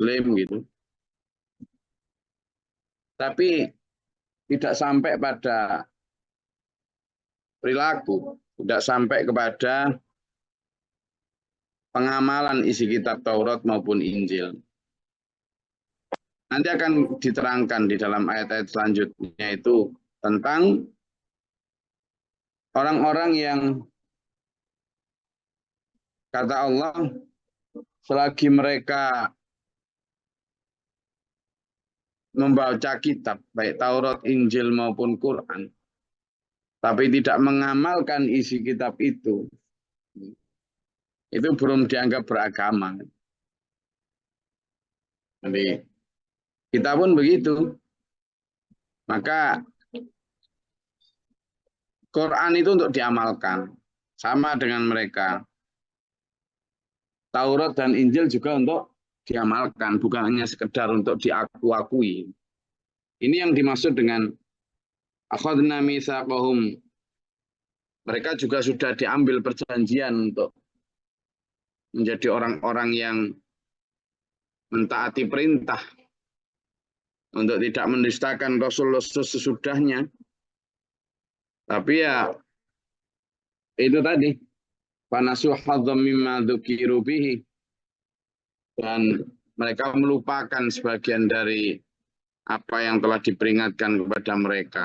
klaim gitu. Tapi tidak sampai pada perilaku, tidak sampai kepada pengamalan isi kitab Taurat maupun Injil. Nanti akan diterangkan di dalam ayat-ayat selanjutnya itu tentang orang-orang yang kata Allah, selagi mereka membaca kitab, baik Taurat, Injil maupun Quran, tapi tidak mengamalkan isi kitab itu belum dianggap beragama. Jadi kita pun begitu. Maka Quran itu untuk diamalkan. Sama dengan mereka. Taurat dan Injil juga untuk diamalkan. Bukan hanya sekedar untuk diakui. Ini yang dimaksud dengan akhadna mitsaqahum. Mereka juga sudah diambil perjanjian untuk menjadi orang-orang yang mentaati perintah. Untuk tidak mendustakan Rasul-Rasul sesudahnya. Tapi ya itu tadi. Fanasu hadzam mimma dzukiru bihi. Dan mereka melupakan sebagian dari apa yang telah diperingatkan kepada mereka.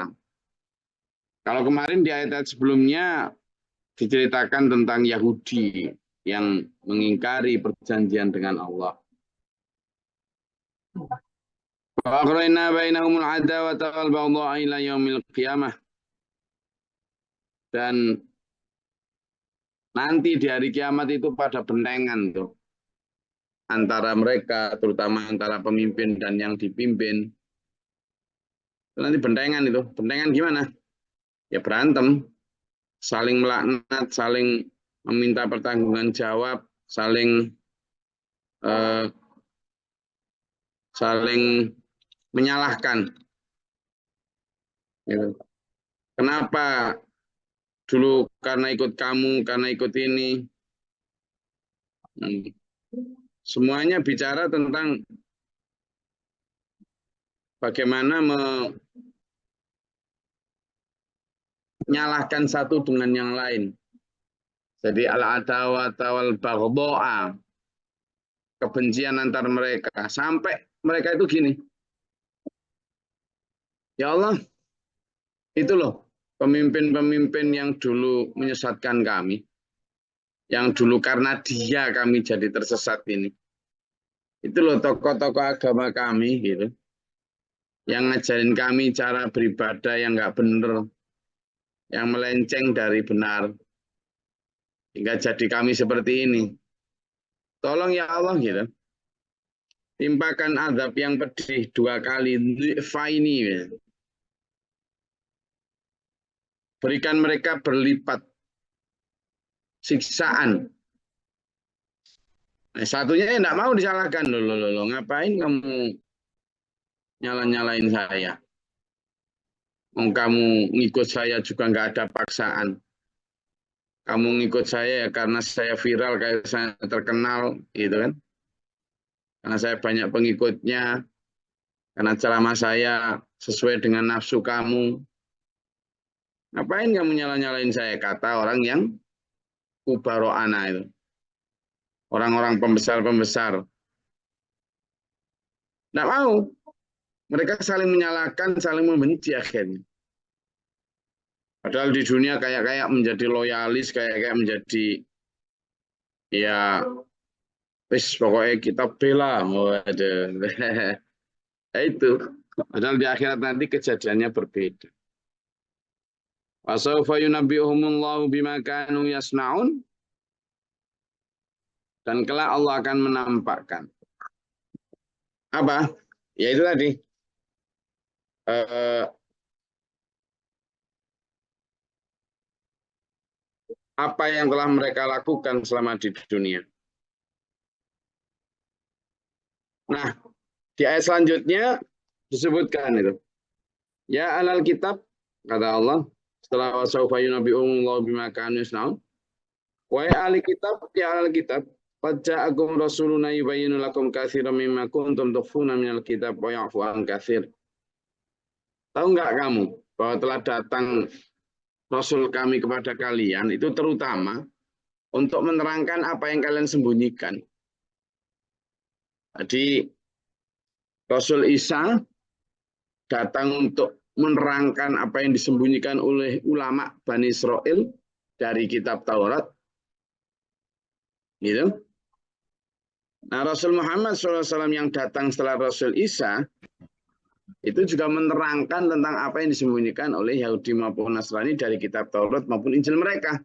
Kalau kemarin di ayat-ayat sebelumnya diceritakan tentang Yahudi yang mengingkari perjanjian dengan Allah. Wa aqrayna bainahumul adawata wal baghdha'a ila yaumil qiyamah. Dan nanti di hari kiamat itu pada bentengan tuh. Antara mereka, terutama antara pemimpin dan yang dipimpin. Nanti bentengan itu. Bentengan gimana? Ya berantem. Saling melaknat, saling meminta pertanggungan jawab, saling menyalahkan. Gitu. Kenapa dulu karena ikut kamu, karena ikut ini. Semuanya bicara tentang bagaimana menyalahkan satu dengan yang lain. Jadi al-adawata wal baghdha'a, kebencian antar mereka. Sampai mereka itu gini. Ya Allah, itu loh pemimpin-pemimpin yang dulu menyesatkan kami. Yang dulu karena dia kami jadi tersesat ini. Itu loh tokoh-tokoh agama kami gitu. Yang ngajarin kami cara beribadah yang nggak benar. Yang melenceng dari benar. Hingga jadi kami seperti ini. Tolong ya Allah gitu. Timpakan azab yang pedih 2 kali. Faini. Berikan mereka berlipat siksaan. Nah, satunya tidak mau disalahkan. Loh, ngapain kamu nyala-nyalain saya? Kamu ngikut saya juga nggak ada paksaan. Kamu ngikut saya ya karena saya viral, kayak saya terkenal, gitu kan? Karena saya banyak pengikutnya, karena ceramah saya sesuai dengan nafsu kamu. Ngapain kamu nyala-nyalain saya? Kata orang yang kubaro'ana itu. Orang-orang pembesar-pembesar. Tidak mau. Mereka saling menyalahkan, saling membenci akhirnya. Padahal di dunia kayak menjadi loyalis, kayak menjadi ya wis pokoknya kita bela. Ya itu. Padahal di akhirat nanti kejadiannya berbeda. Wa sawfa yunabbi'uhumullahu bima kanu yasna'un. Dan kelak Allah akan menampakkan. Apa? Ya itu tadi. Apa yang telah mereka lakukan selama di dunia. Nah, di ayat selanjutnya disebutkan itu. Ya alal kitab, kata Allah, setelah wasaufa yunabbi'uhumullahu bima kanu yasna'un. Wahai ahli kitab, ya ahli kitab, Qad ja'akum rasuluna yubayyinu lakum katsiran mimma kuntum tukhfuna minal kitab wa ya'fu an katsir. Tahu nggak kamu bahwa telah datang Rasul kami kepada kalian itu terutama untuk menerangkan apa yang kalian sembunyikan. Jadi Rasul Isa datang untuk menerangkan apa yang disembunyikan oleh ulama Bani Israel dari kitab Taurat. Gitu. Nah, Rasul Muhammad SAW yang datang setelah Rasul Isa itu juga menerangkan tentang apa yang disembunyikan oleh Yahudi maupun Nasrani dari kitab Taurat maupun Injil mereka.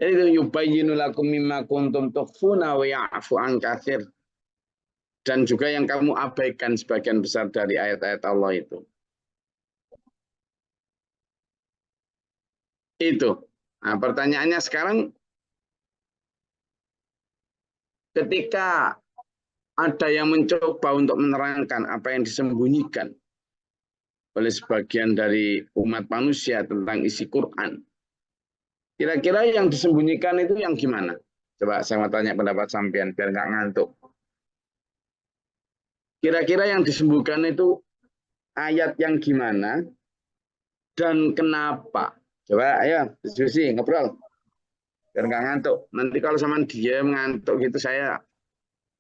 Jadi yubayyinu lakum mimma kuntum tukhfuna wa ya'fu an katsir. Dan juga yang kamu abaikan sebagian besar dari ayat-ayat Allah itu. Itu. Nah, pertanyaannya sekarang, ketika ada yang mencoba untuk menerangkan apa yang disembunyikan oleh sebagian dari umat manusia tentang isi Quran, kira-kira yang disembunyikan itu yang gimana? Coba saya mau tanya pendapat sampean biar nggak ngantuk. Kira-kira yang disembunyikan itu ayat yang gimana dan kenapa? Coba ayo diskusi, ngobrol. Biar nggak ngantuk. Nanti kalau sama dia ngantuk gitu saya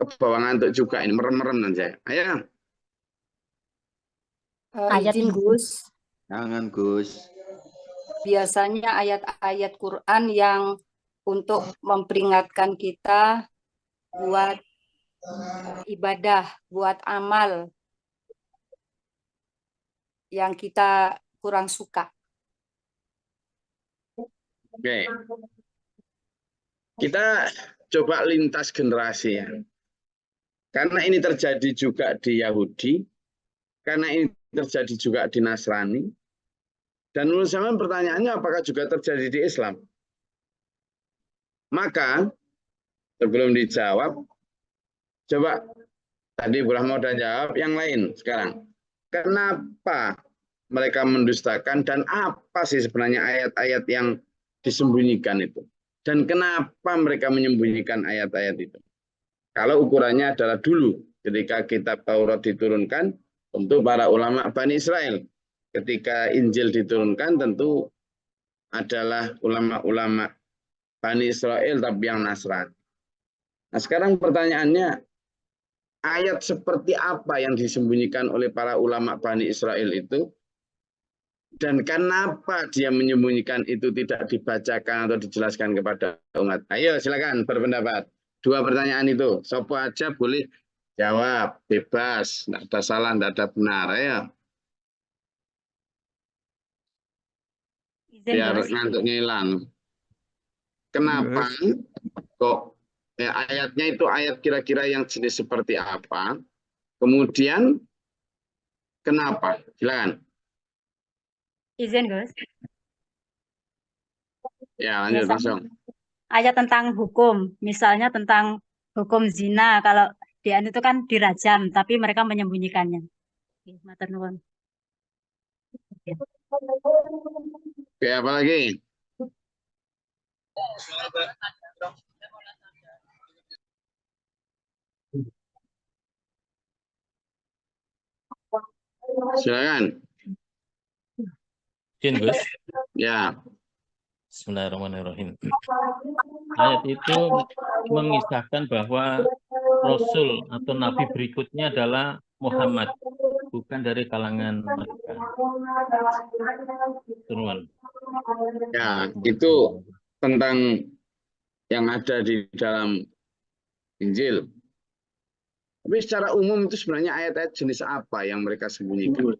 ke bawah ngantuk juga. Ini merem-merem nanti saya. Ayo. Izin Gus. Jangan Gus. Biasanya ayat-ayat Quran yang untuk memperingatkan kita buat ibadah, buat amal yang kita kurang suka. Oke. Kita coba lintas generasi ya. Karena ini terjadi juga di Yahudi, karena ini terjadi juga di Nasrani. Dan menurut saya pertanyaannya apakah juga terjadi di Islam? Maka sebelum dijawab, coba tadi Bu Rahma udah jawab, yang lain sekarang. Kenapa mereka mendustakan dan apa sih sebenarnya ayat-ayat yang disembunyikan itu? Dan kenapa mereka menyembunyikan ayat-ayat itu? Kalau ukurannya adalah dulu ketika kitab Taurat diturunkan, tentu para ulama Bani Israel. Ketika Injil diturunkan tentu adalah ulama-ulama Bani Israel tapi yang Nasrani. Nah sekarang pertanyaannya, ayat seperti apa yang disembunyikan oleh para ulama Bani Israel itu? Dan kenapa dia menyembunyikan itu tidak dibacakan atau dijelaskan kepada umat? Ayo silakan berpendapat. Dua pertanyaan itu. Siapa aja boleh jawab. Bebas. Tidak ada salah, tidak ada benar. Ayo. Biar ngantuknya hilang. Kenapa kok ayatnya itu ayat kira-kira yang jenis seperti apa? Kemudian kenapa? Silakan. Izin Gus. Ya lanjut langsung. Ayat tentang hukum, misalnya tentang hukum zina, kalau dia itu kan dirajam, tapi mereka menyembunyikannya. Matur nuwun. Oke, apa lagi? Silakan. Izin Gus. Ya. Bismillahirrahmanirrahim. Ayat itu mengisahkan bahwa Rasul atau Nabi berikutnya adalah Muhammad, bukan dari kalangan mereka. Turun. Ya, itu tentang yang ada di dalam Injil. Tapi secara umum itu sebenarnya ayat-ayat jenis apa yang mereka sembunyikan?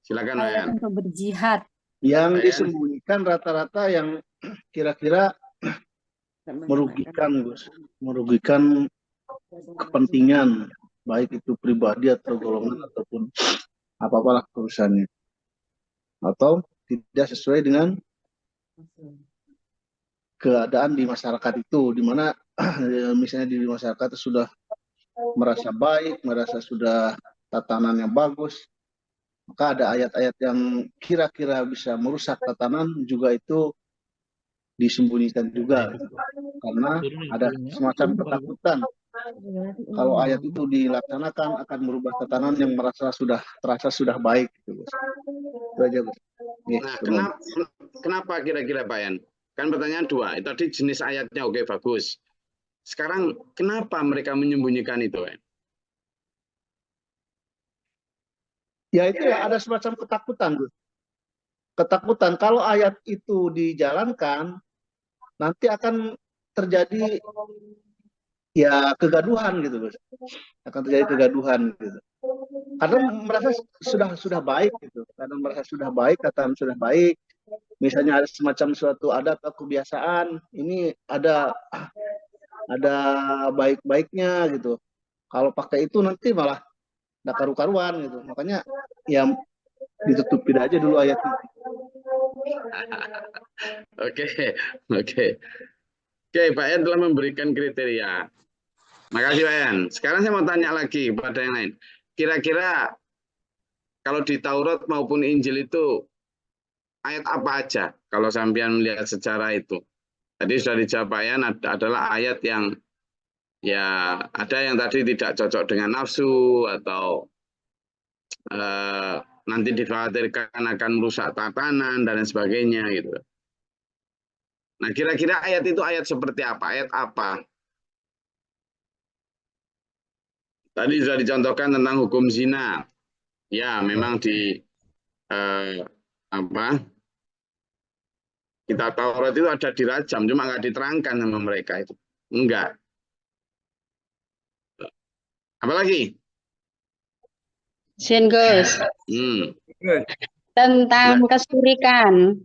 Silakan, Wayan. Untuk berjihad. Yang Wayan. disembunyikan rata-rata yang kira-kira merugikan, Gus. Merugikan kepentingan, baik itu pribadi atau golongan ataupun apa-apalah urusannya. Atau tidak sesuai dengan keadaan di masyarakat itu, di mana misalnya di masyarakat sudah merasa baik, merasa sudah tatanannya bagus, maka ada ayat-ayat yang kira-kira bisa merusak tatanan juga itu disembunyikan juga, gitu. Karena ada semacam ketakutan kalau ayat itu dilaksanakan akan merubah tatanan yang terasa sudah baik, gitu, Gus. Itu aja, Gus. Nah, kenapa kira-kira Pak Yan? Kan pertanyaan dua, itu tadi jenis ayatnya oke bagus. Sekarang kenapa mereka menyembunyikan itu? Ya itu ya, ada semacam ketakutan, Gus. Ketakutan kalau ayat itu dijalankan nanti akan terjadi ya kegaduhan, gitu, Gus. Akan terjadi kegaduhan, gitu. Karena merasa sudah baik, gitu. Karena merasa sudah baik, kata sudah baik. Misalnya ada semacam suatu adat atau kebiasaan, ini ada baik-baiknya, gitu. Kalau pakai itu nanti malah nggak karu-karuan, gitu. Makanya ya ditutupin aja dulu ayatnya. Oke. Oke, Pak Yan telah memberikan kriteria. Makasih Pak Yan. Sekarang saya mau tanya lagi pada yang lain. Kira-kira kalau di Taurat maupun Injil itu ayat apa aja kalau sampean melihat secara itu? Tadi sudah dijawab Pak Yan, adalah ayat yang ya ada yang tadi tidak cocok dengan nafsu atau nanti dikhawatirkan akan merusak tatanan dan lain sebagainya gitu. Nah, kira-kira ayat itu ayat seperti apa? Ayat apa? Tadi sudah dicontohkan tentang hukum zina. Ya, memang di kitab Taurat itu ada dirajam, cuma nggak diterangkan sama mereka itu. Enggak. Apalagi? Gus, tentang kesyirikan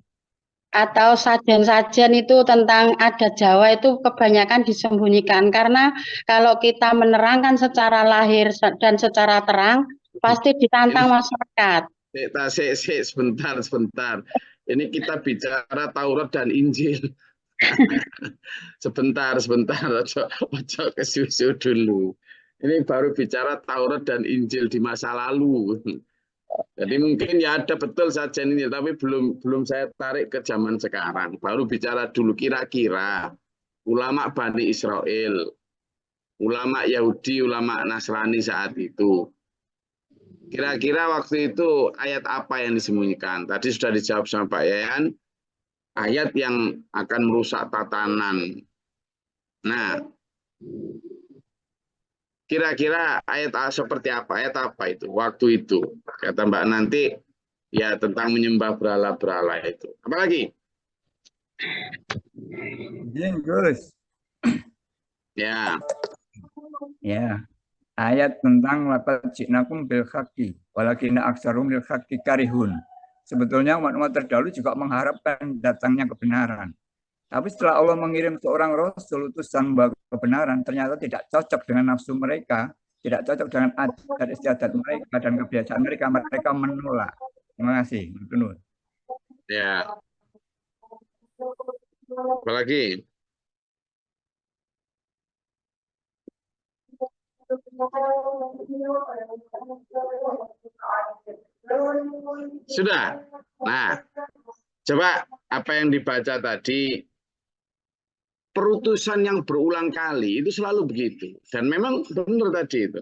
atau sajian-sajian itu tentang adat Jawa itu kebanyakan disembunyikan karena kalau kita menerangkan secara lahir dan secara terang pasti ditantang masyarakat. Sebentar. Ini kita bicara Taurat dan Injil. Sebentar. Ojo ke susu dulu. Ini baru bicara Taurat dan Injil di masa lalu. Jadi mungkin ya ada betul saja ini, tapi belum saya tarik ke zaman sekarang. Baru bicara dulu kira-kira ulama Bani Israel, ulama Yahudi, ulama Nasrani saat itu. Kira-kira waktu itu ayat apa yang disembunyikan? Tadi sudah dijawab sama Pak Yayan. Ayat yang akan merusak tatanan. Nah, kira-kira ayat seperti apa? Ayat apa itu? Waktu itu. Kata Mbak nanti, ya tentang menyembah berhala-berhala itu. Apalagi? Gus. Ya. Ya. Ayat tentang laqad ji'nakum bil haqqi walakinna aktsarum lil haqqi karihun. Sebetulnya umat-umat terdahulu juga mengharapkan datangnya kebenaran. Tapi setelah Allah mengirim seorang rasul utusan membawa kebenaran, ternyata tidak cocok dengan nafsu mereka, tidak cocok dengan adat istiadat mereka dan kebiasaan mereka, mereka menolak. Terima kasih. Ya. Apalagi? Sudah. Nah, coba apa yang dibaca tadi, perutusan yang berulang kali itu selalu begitu. Dan memang benar tadi itu.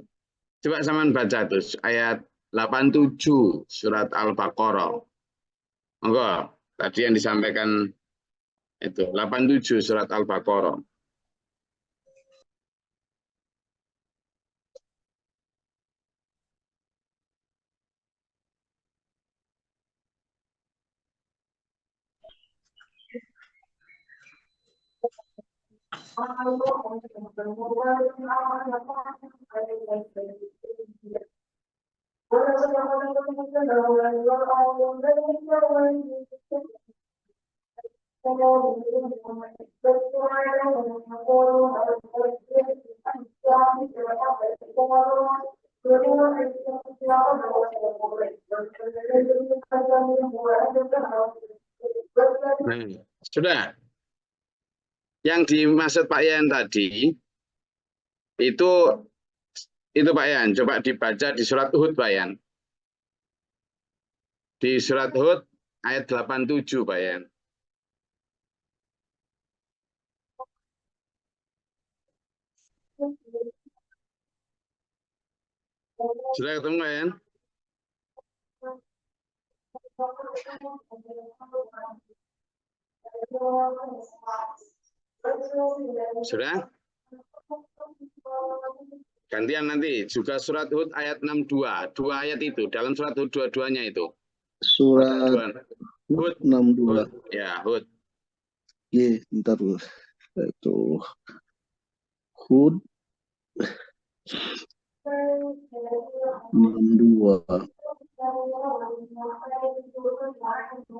Coba sama baca tuh ayat 87 surat Al-Baqarah. Enggak, tadi yang disampaikan itu 87 surat Al-Baqarah. Nah, sudah. Yang dimaksud Pak Yan tadi itu Pak Yan, coba dibaca di surat Hud Pak Yan. Di surat Hud ayat 87 Pak Yan. Sudah ketemu ya? Sudah? Gantian nanti juga surat Hud ayat 62. Dua ayat itu dalam surat Hud dua-duanya itu. Surat Hud 62. Ya, Hud. Ye, bentar dulu. Itu Hud 62.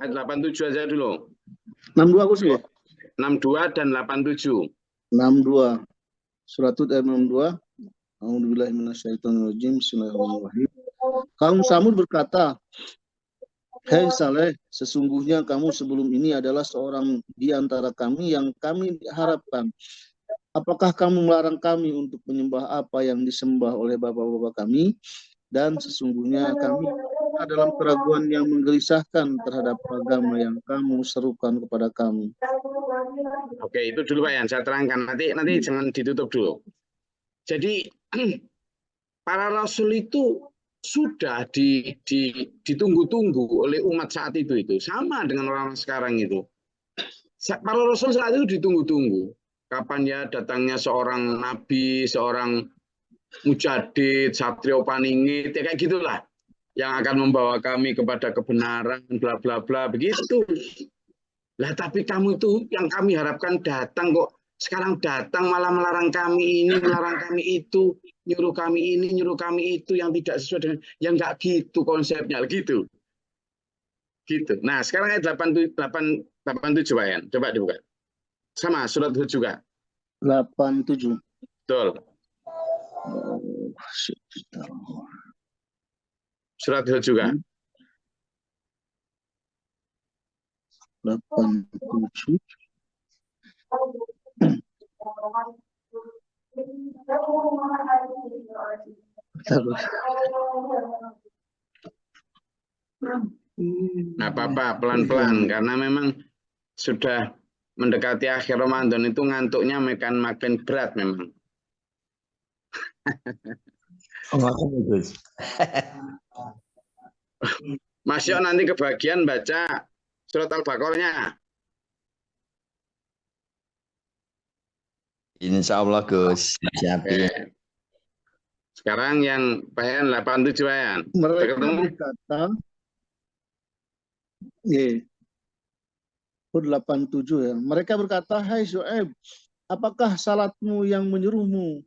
Ayat 87 aja dulu. 62 aku sih. 62 dan 87. 62. Surat Hud ayat 62. A'udzubillahi minasyaitonirrajim. Bismillahirrahmanirrahim. Kaum Samud berkata, "Hei Saleh, sesungguhnya kamu sebelum ini adalah seorang di antara kami yang kami harapkan. Apakah kamu melarang kami untuk menyembah apa yang disembah oleh bapak-bapak kami? Dan sesungguhnya kami dalam keraguan yang menggelisahkan terhadap agama yang kamu serukan kepada kami." Oke, itu dulu Pak Yan, saya terangkan. Nanti jangan ditutup dulu. Jadi para rasul itu sudah ditunggu-tunggu oleh umat saat itu sama dengan orang sekarang itu. Para rasul saat itu ditunggu-tunggu. Kapan ya datangnya seorang nabi, seorang mujadid, satrio paningit, ya kayak gitulah, yang akan membawa kami kepada kebenaran, bla bla bla, begitu. Lah tapi kamu itu yang kami harapkan datang kok sekarang datang malah melarang kami ini, melarang kami itu, nyuruh kami ini, nyuruh kami itu yang tidak sesuai dengan, yang nggak gitu konsepnya, gitu. Gitu. Nah sekarang ayat 87 Pak Yan, coba dibuka. Sama surat Hud juga. 87. Betul. Surat Hud juga. 87. Nah, apa-apa pelan-pelan karena memang sudah mendekati akhir Ramadan itu ngantuknya makin berat memang. Mas Yo nanti kebagian baca surat Al-Baqarah-nya. Insya Allah Gus, siapin. Sekarang yang Bayan 87 Bayan. Mereka berkata, Hud 87 ya. Mereka berkata, "Hai Syuaib, apakah salatmu yang menyuruhmu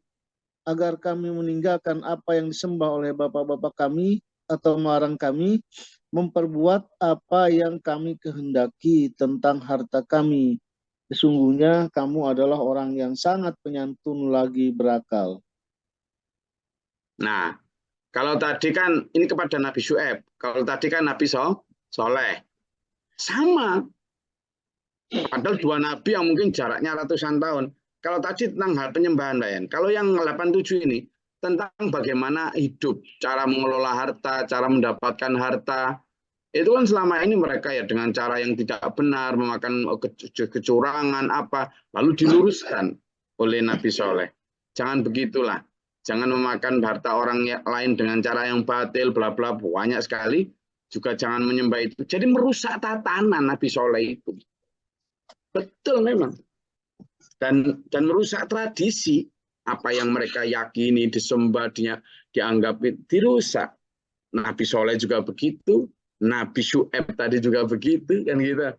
agar kami meninggalkan apa yang disembah oleh bapak-bapak kami atau melarang kami memperbuat apa yang kami kehendaki tentang harta kami? Sesungguhnya kamu adalah orang yang sangat penyantun lagi berakal." Nah, kalau tadi kan ini kepada Nabi Syuaib, kalau tadi kan Nabi Soleh. Sama. Padahal dua nabi yang mungkin jaraknya ratusan tahun. Kalau tadi tentang hal penyembahan, Bayan. Kalau yang 87 ini tentang bagaimana hidup, cara mengelola harta, cara mendapatkan harta. Itu kan selama ini mereka ya dengan cara yang tidak benar, memakan kecurangan apa, lalu diluruskan oleh Nabi Soleh. Jangan begitulah. Jangan memakan harta orang lain dengan cara yang batil, bla bla, banyak sekali. Juga jangan menyembah itu. Jadi merusak tatanan Nabi Soleh itu. Betul memang. Dan merusak tradisi. Apa yang mereka yakini, disembah, dianggap dirusak. Nabi Soleh juga begitu. Nabi Syuaib tadi juga begitu. Kan gitu.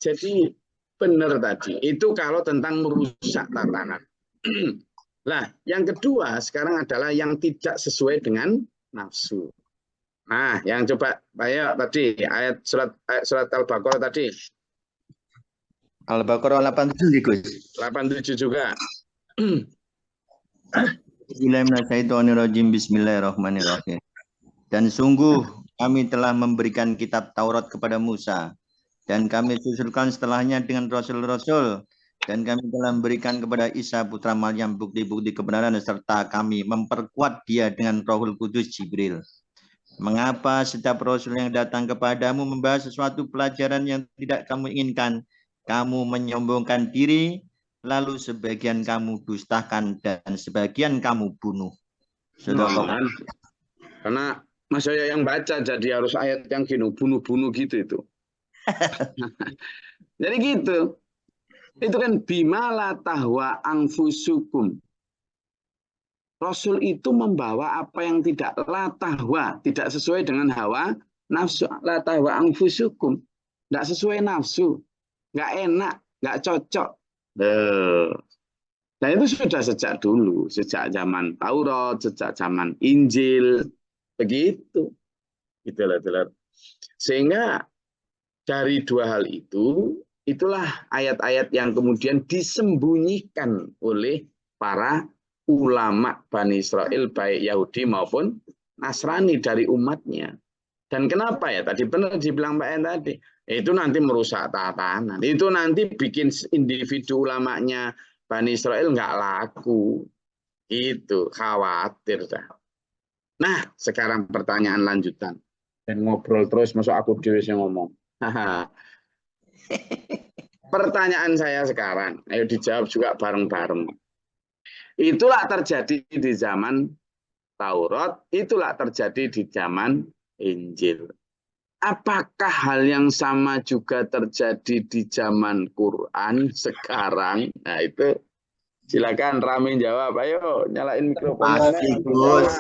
Jadi benar tadi. Itu kalau tentang merusak tatanan. Nah, yang kedua sekarang adalah yang tidak sesuai dengan nafsu. Nah, yang coba ayo tadi ayat surat Al-Baqarah tadi. Al-Baqarah 87 Gus. 87 juga. Bismillahirrahmanirrahim. Dan sungguh kami telah memberikan kitab Taurat kepada Musa, dan kami susulkan setelahnya dengan rasul-rasul, dan kami telah memberikan kepada Isa putra Maryam bukti-bukti kebenaran, serta kami memperkuat dia dengan Rohul Kudus Jibril. Mengapa setiap rasul yang datang kepadamu membahas sesuatu pelajaran yang tidak kamu inginkan, kamu menyombongkan diri, lalu sebagian kamu dustakan dan sebagian kamu bunuh. Karena Mas Yoyo yang baca jadi harus ayat yang gini, bunuh-bunuh gitu itu. Jadi gitu. Itu kan bimala tahwa angfusukum. Rasul itu membawa apa yang tidak latahwa, tidak sesuai dengan hawa nafsu, latahwa angfusukum. Tidak sesuai nafsu, nggak enak, nggak cocok. Nah itu sudah sejak dulu, sejak zaman Taurat, sejak zaman Injil, begitu. Itulah. Sehingga dari dua hal itu, itulah ayat-ayat yang kemudian disembunyikan oleh para ulama Bani Israel, baik Yahudi maupun Nasrani dari umatnya. Dan kenapa ya? Tadi benar dibilang Pak En tadi. Itu nanti merusak tatanan. Itu nanti bikin individu ulamanya Bani Israel nggak laku. Itu khawatir dah. Nah, sekarang pertanyaan lanjutan. Dan ngobrol terus, masuk aku dewe yang ngomong. Pertanyaan saya sekarang, ayo dijawab juga bareng-bareng. Itulah terjadi di zaman Taurat, itulah terjadi di zaman Injil. Apakah hal yang sama juga terjadi di zaman Quran sekarang? Nah itu silakan Rami jawab. Ayo nyalain mikrofonnya. Pasti Gus.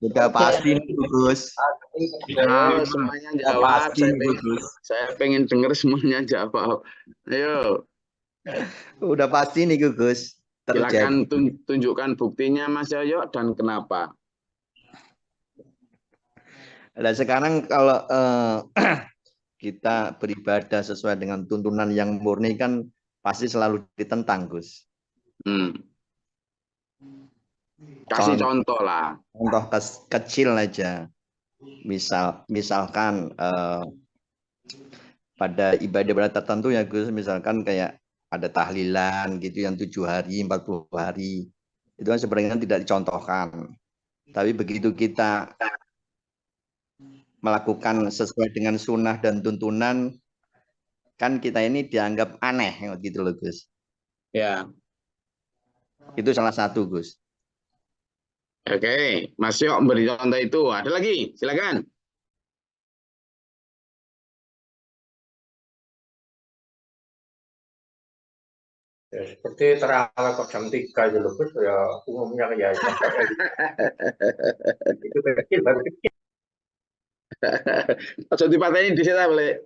Sudah pasti nih Gus. Ayo semuanya jawab. Pasti nih Gus. Saya pengen dengar semuanya jawab. Ayo. Udah pasti nih Gus. Silakan tunjukkan buktinya Mas Yoyo dan kenapa. Nah, sekarang kalau kita beribadah sesuai dengan tuntunan yang murni kan pasti selalu ditentang, Gus. Kasih contoh lah. Contoh kecil aja. Misalkan pada ibadah tertentu ya Gus, misalkan kayak ada tahlilan gitu yang 7 hari, 40 hari. Itu kan sebenarnya tidak dicontohkan. Tapi begitu kita melakukan sesuai dengan sunnah dan tuntunan, kan kita ini dianggap aneh gitu loh Gus. Ya. Itu salah satu Gus. Oke, Mas Yok beri contoh itu. Ada lagi, silakan. Ya, seperti terawih kok jam 3 gitu loh Gus, ya umumnya ya. Itu kecil baru kecil. Ojo dipateni dhisik ta, Lek.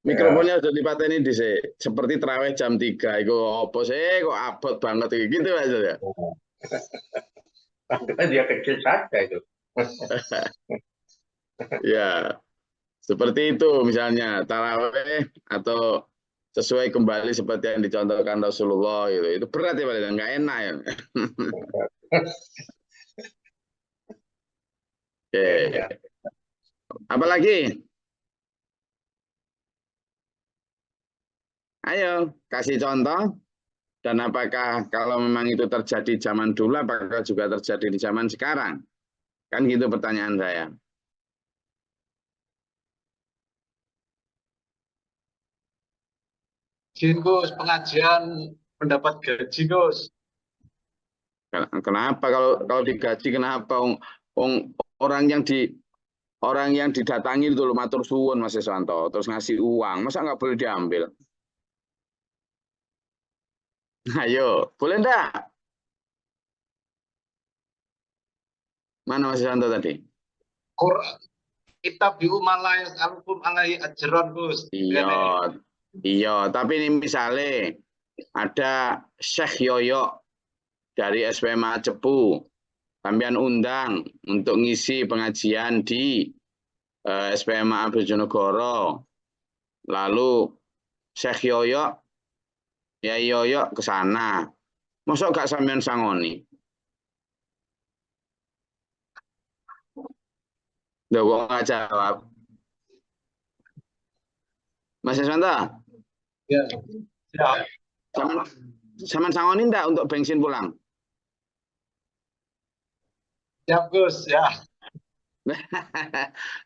Mikrofonnya ojo dipateni dhisik. Seperti terawih jam 3 iku opo sih kok abot banget gitu aja ya. Dia kecil saja itu. Ya. Seperti itu misalnya tarawih atau sesuai kembali seperti yang dicontohkan Rasulullah gitu. Itu berat ya Pak, nggak enak ya. Oke. Apa lagi? Ayo, kasih contoh. Dan apakah kalau memang itu terjadi zaman dulu, apakah juga terjadi di zaman sekarang? Kan gitu pertanyaan saya. Gus, pengajian mendapat gaji Gus. Kenapa kalau digaji kenapa orang yang didatangi itu loh matur suwun Mas Iswanto terus ngasih uang masa nggak boleh diambil? Ayo boleh enggak? Mana Mas Iswanto tadi? Quran kitab bi umalai alkum alai ajron Gus. Iya tapi ini misalnya ada Syekh Yoyo dari SPMA Cepu, sampean undang untuk ngisi pengajian di SPMA Bojonegoro. Lalu Syekh Yoyo, ya Yoyo ke sana. Masa gak sampean sangoni? Udah kok nggak jawab. Mas Iswanta? Ya. Sampean sangoni enggak untuk bensin pulang? Siap Gus, ya.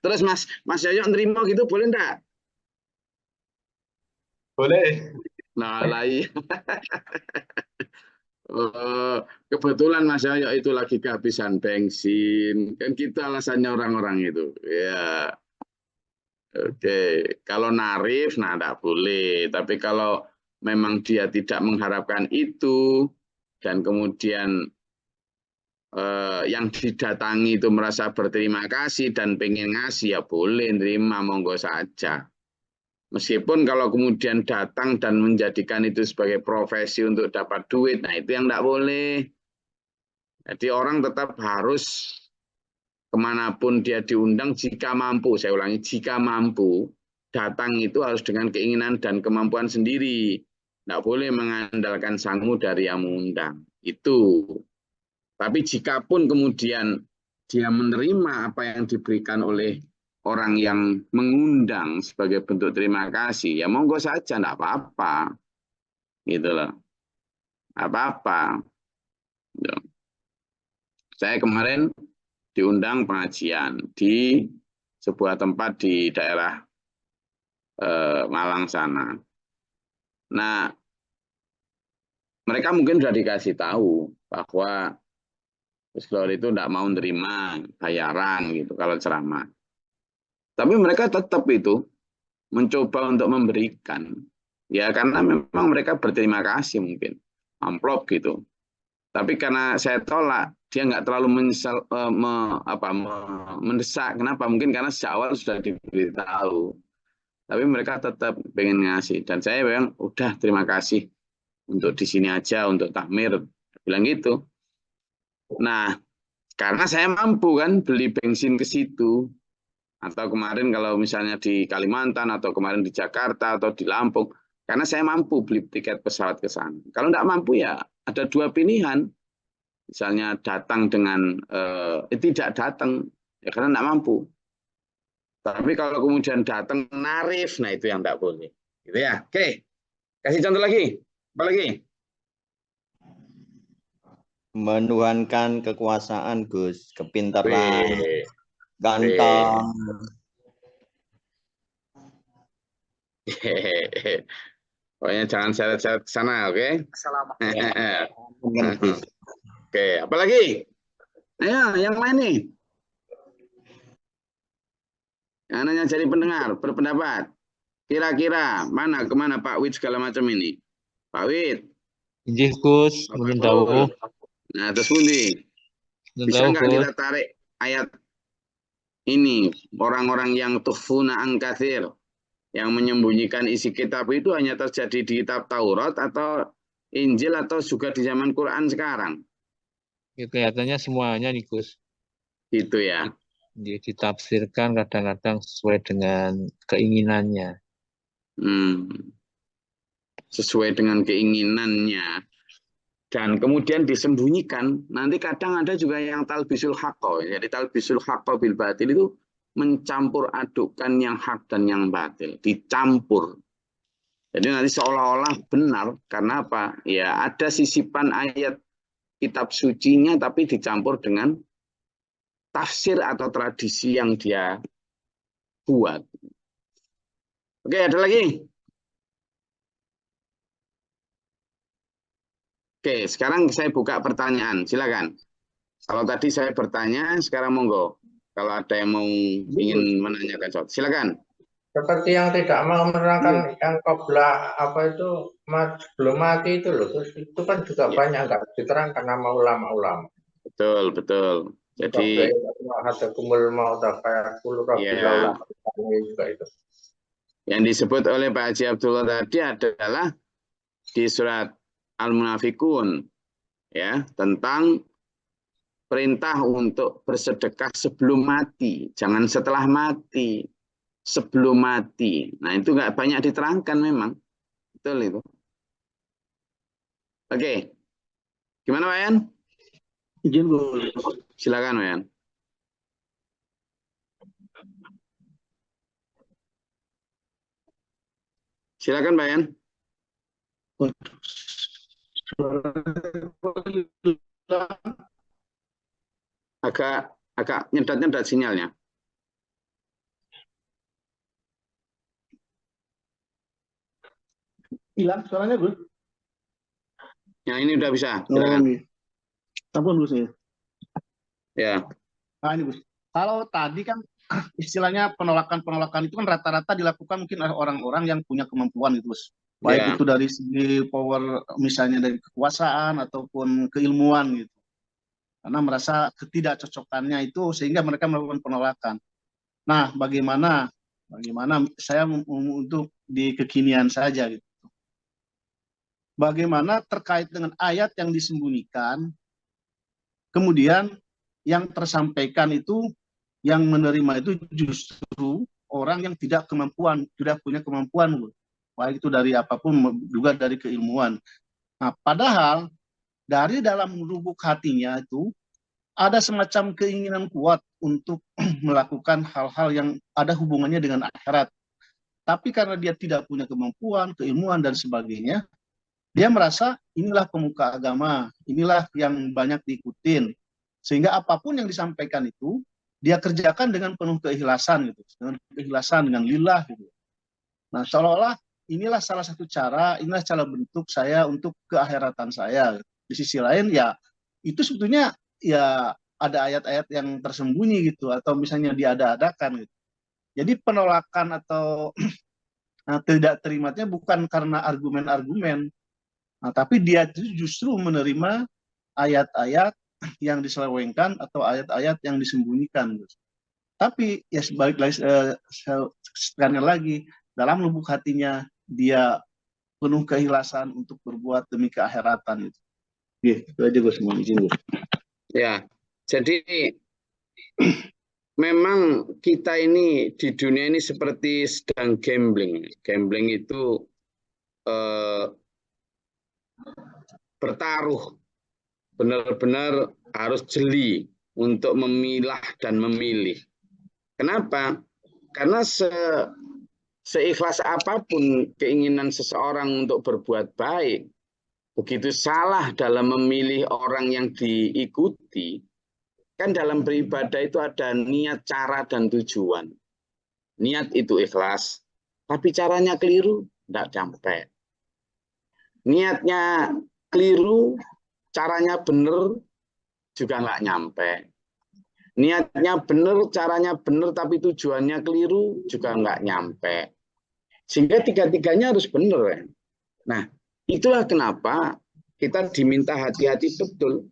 Terus Mas Yoyo nerima gitu boleh enggak? Boleh. Nah, lah iya. Kebetulan Mas Yoyo itu lagi kehabisan bensin. Kan gitu alasannya orang-orang itu. Ya, oke. Kalau narif, nah tidak boleh. Tapi kalau memang dia tidak mengharapkan itu, dan kemudian yang didatangi itu merasa berterima kasih dan pengen ngasih, ya boleh nerima, monggo saja. Meskipun kalau kemudian datang dan menjadikan itu sebagai profesi untuk dapat duit, nah itu yang tidak boleh. Jadi orang tetap harus kemanapun dia diundang jika mampu, saya ulangi, jika mampu, datang itu harus dengan keinginan dan kemampuan sendiri. Tidak boleh mengandalkan sangu dari yang mengundang. Itu. Tapi jikapun kemudian dia menerima apa yang diberikan oleh orang yang mengundang sebagai bentuk terima kasih, ya monggo saja, enggak apa-apa. Gitu loh. Apa-apa. Saya kemarin diundang pengajian di sebuah tempat di daerah Malang sana. Nah, mereka mungkin sudah dikasih tahu bahwa Gus Glor itu enggak mau nerima bayaran gitu kalau ceramah. Tapi mereka tetap itu mencoba untuk memberikan. Ya karena memang mereka berterima kasih mungkin. Amplop gitu. Tapi karena saya tolak, dia nggak terlalu mendesak. Kenapa? Mungkin karena sejak awal sudah diberitahu. Tapi mereka tetap pengen ngasih. Dan saya bilang, udah terima kasih. Untuk di sini aja, untuk takmir. Bilang gitu. Nah, karena saya mampu kan beli bensin ke situ. Atau kemarin kalau misalnya di Kalimantan, atau kemarin di Jakarta, atau di Lampung. Karena saya mampu beli tiket pesawat ke sana. Kalau tidak mampu ya ada dua pilihan. Misalnya datang dengan, tidak datang, ya karena tidak mampu. Tapi kalau kemudian datang narif, nah itu yang tidak boleh. Gitu ya. Oke, kasih contoh lagi. Apa lagi? Menuhankan kekuasaan, Gus, kepintaran, Wih. ganteng. Pokoknya jangan seret-seret ke sana, oke? Oke, apa lagi? Ayo, yang lain nih. Yang nanya jadi pendengar, berpendapat. Kira-kira mana kemana Pak Wid segala macam ini? Pak Wid. Injih Gus, mungkin tahu. Nah, terus pundi. Bisa nggak kita tarik ayat ini, orang-orang yang tukhfuna an katsir, yang menyembunyikan isi kitab itu hanya terjadi di kitab Taurat atau Injil atau juga di zaman Quran sekarang? Ya, kelihatannya semuanya nih Gus. Gitu ya. Ditafsirkan kadang-kadang sesuai dengan keinginannya. Sesuai dengan keinginannya. Dan kemudian disembunyikan. Nanti kadang ada juga yang talbisul haqqo. Jadi talbisul haqqo bil batil itu mencampur adukkan yang hak dan yang batil. Dicampur. Jadi nanti seolah-olah benar. Karena apa? Ya ada sisipan ayat kitab sucinya tapi dicampur dengan tafsir atau tradisi yang dia buat. Oke, ada lagi? Oke, sekarang saya buka pertanyaan. Silakan. Kalau tadi saya bertanya, sekarang monggo. Kalau ada yang mau ingin menanyakan soal, silakan. Seperti yang tidak mau menerangkan yang qabla apa itu sebelum mati itu loh, terus itu kan juga banyak nggak diterangkan nama ulama-ulama. Betul, betul. Jadi ada kumul mau kayak juga itu. Yang disebut oleh Pak Haji Abdullah tadi adalah di surat Al-Munafikun, ya, tentang perintah untuk bersedekah sebelum mati, jangan setelah mati, sebelum mati. Nah itu nggak banyak diterangkan memang, betul itu. Oke, gimana Wayan? Izin Gus. Silakan Wayan. Silakan Wayan. Agak nyedat-nyedat sinyalnya. Hilang suaranya Gus. Ya, ini udah bisa. Oh, Silakan. iya. Ampun Gus ya. Ya. Nah, ini Gus. Kalau tadi kan istilahnya penolakan-penolakan itu kan rata-rata dilakukan mungkin oleh orang-orang yang punya kemampuan itu, Gus. Baik Ya. itu dari segi power, misalnya dari kekuasaan ataupun keilmuan gitu. Karena merasa ketidakcocokannya itu sehingga mereka melakukan penolakan. Nah, bagaimana saya untuk di kekinian saja gitu. Bagaimana terkait dengan ayat yang disembunyikan, kemudian yang tersampaikan itu, yang menerima itu justru orang yang tidak punya kemampuan, baik itu dari apapun, juga dari keilmuan. Nah, padahal dari dalam lubuk hatinya itu ada semacam keinginan kuat untuk melakukan hal-hal yang ada hubungannya dengan akhirat. Tapi karena dia tidak punya kemampuan, keilmuan, dan sebagainya, dia merasa inilah pemuka agama, inilah yang banyak diikutin. Sehingga apapun yang disampaikan itu, dia kerjakan dengan penuh keikhlasan, gitu, dengan keikhlasan, dengan lillah. Gitu. Nah, seolah-olah inilah salah satu cara, inilah cara bentuk saya untuk keakhiratan saya. Di sisi lain, ya itu sebetulnya ya ada ayat-ayat yang tersembunyi gitu, atau misalnya diada-adakan gitu. Jadi penolakan atau tidak terimanya bukan karena argumen-argumen, tapi dia justru menerima ayat-ayat yang diselewengkan atau ayat-ayat yang disembunyikan. Tapi ya sebalik lagi, sekali lagi, dalam lubuk hatinya dia penuh keikhlasan untuk berbuat demi keakhiratan itu. Itu aja gue semua izin. Ya, jadi memang kita ini di dunia ini seperti sedang gambling. Gambling itu bertaruh, benar-benar harus jeli untuk memilah dan memilih. Kenapa? Karena seikhlas apapun keinginan seseorang untuk berbuat baik, begitu salah dalam memilih orang yang diikuti, kan dalam beribadah itu ada niat, cara, dan tujuan. Niat itu ikhlas, tapi caranya keliru, tidak sampai. Niatnya keliru, caranya benar, juga nggak nyampe. Niatnya benar, caranya benar, tapi tujuannya keliru, juga nggak nyampe. Sehingga tiga-tiganya harus benar. Ya? Nah, itulah kenapa kita diminta hati-hati betul.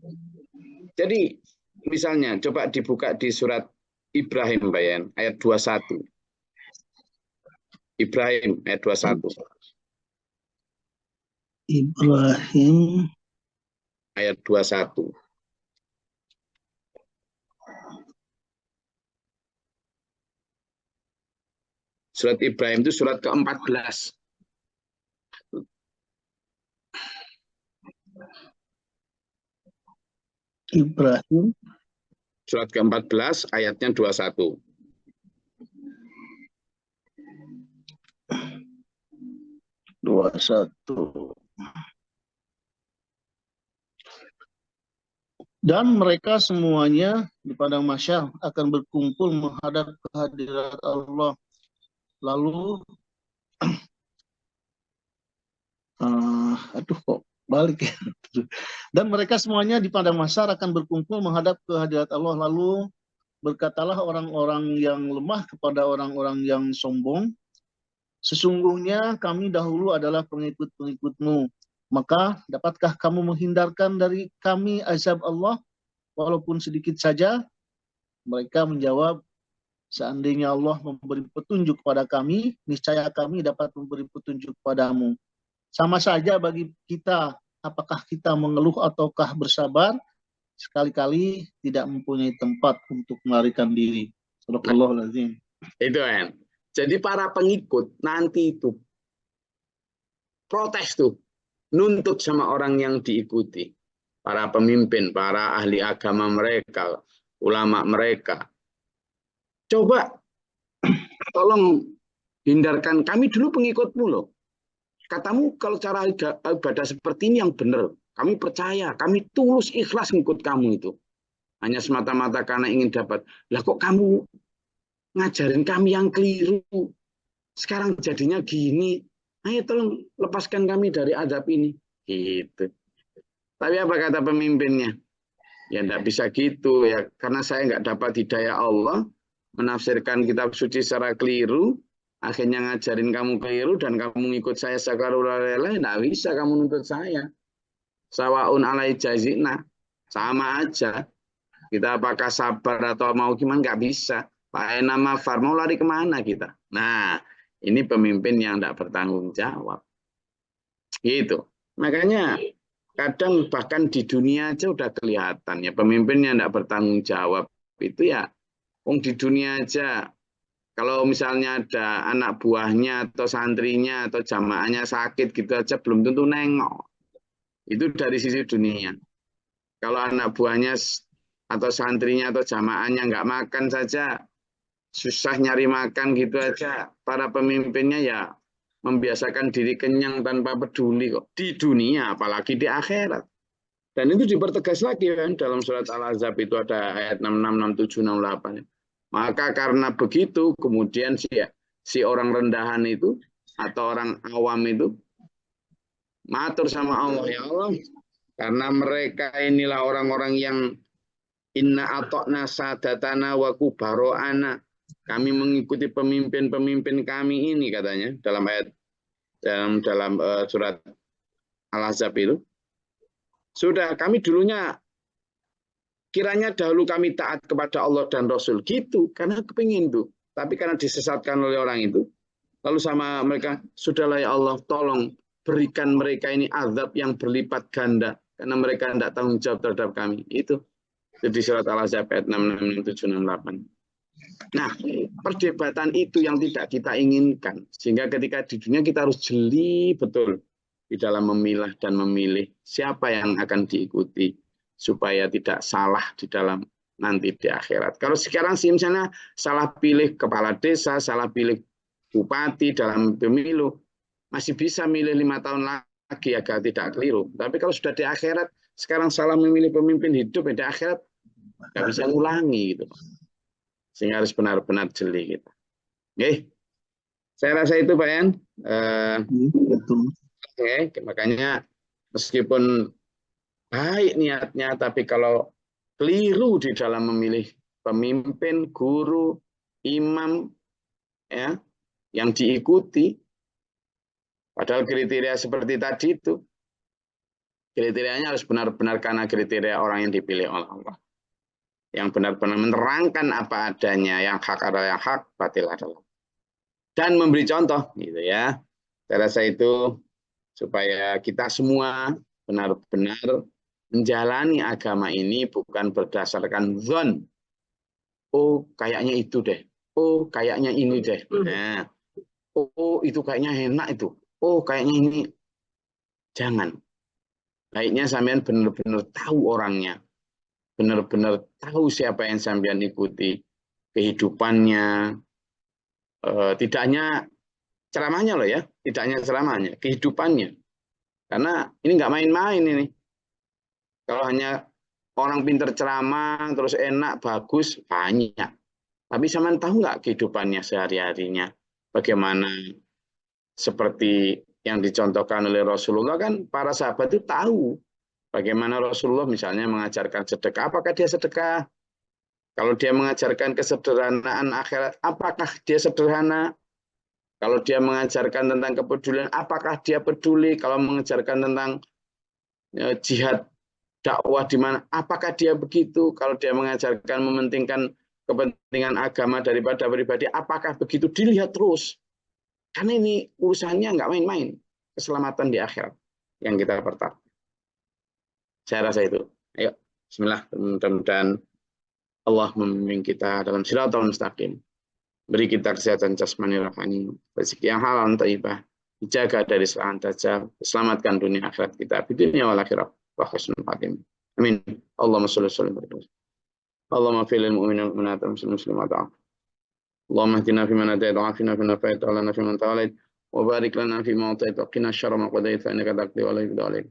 Jadi, misalnya, coba dibuka di surat Ibrahim, Bayan, ayat 21. Ibrahim, ayat 21. Ibrahim ayat 21. Surat Ibrahim itu surat ke-14. Ibrahim surat ke-14 ayatnya 21. Dan mereka semuanya di padang mahsyar akan berkumpul menghadap kehadirat Allah. Lalu, kok balik ya. Dan mereka semuanya di padang mahsyar akan berkumpul menghadap kehadirat Allah. Lalu berkatalah orang-orang yang lemah kepada orang-orang yang sombong, sesungguhnya kami dahulu adalah pengikut-pengikutmu. Maka dapatkah kamu menghindarkan dari kami azab Allah walaupun sedikit saja? Mereka menjawab, seandainya Allah memberi petunjuk kepada kami, niscaya kami dapat memberi petunjuk padamu. Sama saja bagi kita, apakah kita mengeluh ataukah bersabar, sekali-kali tidak mempunyai tempat untuk melarikan diri. Sadaqallahul-azim. Itu kan. Jadi para pengikut nanti itu protes tuh, nuntut sama orang yang diikuti. Para pemimpin, para ahli agama mereka, ulama mereka. Coba tolong hindarkan, kami dulu pengikutmu loh. Katamu kalau cara ibadah seperti ini yang benar. Kami percaya, kami tulus ikhlas ngikut kamu itu. Hanya semata-mata karena ingin dapat. Lah kok kamu ngajarin kami yang keliru. Sekarang jadinya gini. Ayo tolong lepaskan kami dari azab ini. Gitu. Tapi apa kata pemimpinnya? Ya tidak bisa gitu ya, karena saya nggak dapat hidayah Allah, menafsirkan kitab suci secara keliru, akhirnya ngajarin kamu keliru dan kamu ngikut saya sakarulalela, tidak bisa kamu nuntut saya. Sawaun alai jazina, sama aja. Kita apakah sabar atau mau gimana, nggak bisa. Pak nama far, mau lari kemana kita? Nah, ini pemimpin yang tidak bertanggung jawab. Gitu. Makanya kadang bahkan di dunia aja udah kelihatan ya, pemimpin yang tidak bertanggung jawab itu ya, di dunia aja. Kalau misalnya ada anak buahnya atau santrinya atau jamaahnya sakit gitu aja belum tentu nengok. Itu dari sisi dunia. Kalau anak buahnya atau santrinya atau jamaahnya nggak makan saja, susah nyari makan gitu aja, para pemimpinnya ya membiasakan diri kenyang tanpa peduli kok. Di dunia, apalagi di akhirat. Dan itu dipertegas lagi kan, dalam surat Al-Ahzab itu ada ayat 66, 67, 68. Maka karena begitu, kemudian si orang rendahan itu, atau orang awam itu, matur sama Allah, ya Allah, karena mereka inilah orang-orang yang inna atokna sadatana wa kubaro'ana. Kami mengikuti pemimpin-pemimpin kami ini, katanya dalam ayat dalam surat Al-Ahzab itu. Sudah, kami dulunya kiranya dahulu kami taat kepada Allah dan Rasul gitu, karena kepingin tuh. Tapi karena disesatkan oleh orang itu, lalu sama mereka, sudahlah ya Allah, tolong berikan mereka ini azab yang berlipat ganda, karena mereka tidak tanggung jawab terhadap kami. Itu di surat Al-Ahzab ayat 66, 67, 68. Nah, perdebatan itu yang tidak kita inginkan. Sehingga ketika di dunia kita harus jeli betul di dalam memilah dan memilih siapa yang akan diikuti supaya tidak salah di dalam nanti di akhirat. Kalau sekarang sih misalnya salah pilih kepala desa, salah pilih bupati dalam pemilu, masih bisa milih 5 tahun lagi agar tidak keliru. Tapi kalau sudah di akhirat, sekarang salah memilih pemimpin hidup di akhirat, nggak bisa ngulangi gitu. Sehingga harus benar-benar jeli kita. Oke, saya rasa itu Pak Yan. Oke, makanya meskipun baik niatnya, tapi kalau keliru di dalam memilih pemimpin, guru, imam, ya, yang diikuti, padahal kriteria seperti tadi itu, kriterianya harus benar-benar karena kriteria orang yang dipilih oleh Allah. Yang benar-benar menerangkan apa adanya, yang hak adalah yang hak, batil adalah. Dan memberi contoh, gitu ya. Saya rasa itu supaya kita semua benar-benar menjalani agama ini bukan berdasarkan zon. Oh, kayaknya itu deh. Oh, kayaknya ini deh. Nah, oh, itu kayaknya enak itu. Oh, kayaknya ini. Jangan. Baiknya sampean benar-benar tahu orangnya. Benar-benar tahu siapa yang sampean ikuti, kehidupannya, tidak hanya ceramahnya loh ya, tidak hanya ceramahnya, kehidupannya. Karena ini nggak main-main ini. Kalau hanya orang pinter ceramah, terus enak, bagus, banyak. Tapi sampean tahu nggak kehidupannya sehari-harinya? Bagaimana seperti yang dicontohkan oleh Rasulullah kan, para sahabat itu tahu. Bagaimana Rasulullah misalnya mengajarkan sedekah, apakah dia sedekah? Kalau dia mengajarkan kesederhanaan akhirat, apakah dia sederhana? Kalau dia mengajarkan tentang kepedulian, apakah dia peduli? Kalau mengajarkan tentang jihad dakwah di mana, apakah dia begitu? Kalau dia mengajarkan mementingkan kepentingan agama daripada pribadi, apakah begitu? Dilihat terus. Karena ini urusannya nggak main-main. Keselamatan di akhirat yang kita pertaruhkan. Saya rasa itu. Ayo, bismillah. Mudah-mudahan Allah membimbing kita dalam siratal mustaqim. Beri kita kesehatan jasmani rohani, rezeki yang halal thayyibah, dijaga dari serangan dajjal, selamatkan dunia akhirat kita, di dunia wal akhirah, wa husnul khatimah. Amin. Allahumma shalli wa sallim. Allahumma fil mu'minin wal mu'minat wal muslimat. Allahumma hdina fi man hadayt wa afina fi man afayt wa lana fi man tawallayt wa barik lana fi ma atayt wa qina syarra ma qadayt fa innaka taqdi wa la yuqda alayk.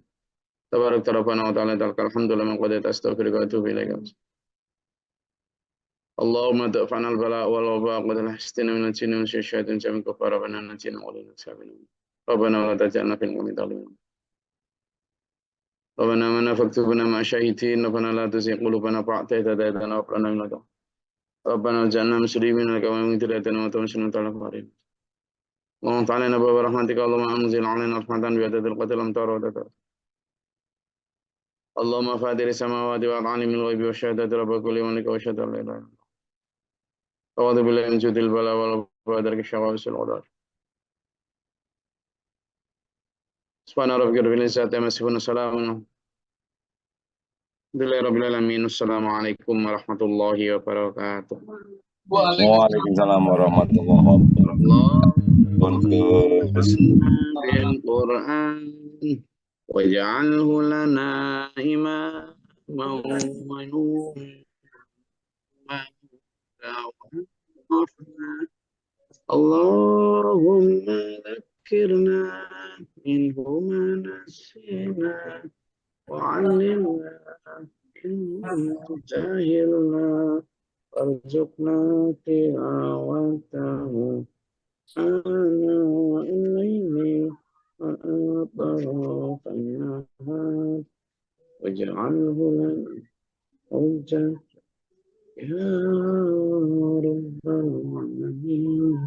Tabarak rabbana wa ta'ala alhamdulillah man qadayt astaghfiruka wa atubu ilaik. Allahumma da'fana al-bala wal waba wa qad hastina min al-jinni wa syaitan jamin kafara wa najina wa lana sabina. Rabbana wa la taj'alna fil qawmi dhalimin. ربنا آمنا فاكتبنا مع الشاهدين ربنا لا تزغ قلوبنا بعد إذ هديتنا وهب لنا من لدنك ربنا اجعلنا مسلمين لك ومن ذريتنا أمة مسلمة لك وأرنا اللهم افتح علينا باب رحمتك اللهم أنزل علينا رحمة بعدد القتل الأمطار والأطهار اللهم فاطر السماوات والأرض عالم الغيب والشهادة رب كل ملك وأشهد أن لا إله إلا أنت أعوذ بالله من جود البلاء والوباء ودرك الشقاء وسوء القدر سبحان ربك رب العزة عما يصفون وسلام الحمد لله رب العالمين والسلام عليكم ورحمة الله وبركاته. Waalaikumsalam warahmatullahi wabarakatuh. اللهم بالقرآن واجعله لنا إماما ونورا اللهم ذكرنا منه ما نسينا وعلمنا منه جاهلنا وارزقنا تلاوته آناء الليل وأطراف النهار واجعله لنا حجة يا رب العالمين.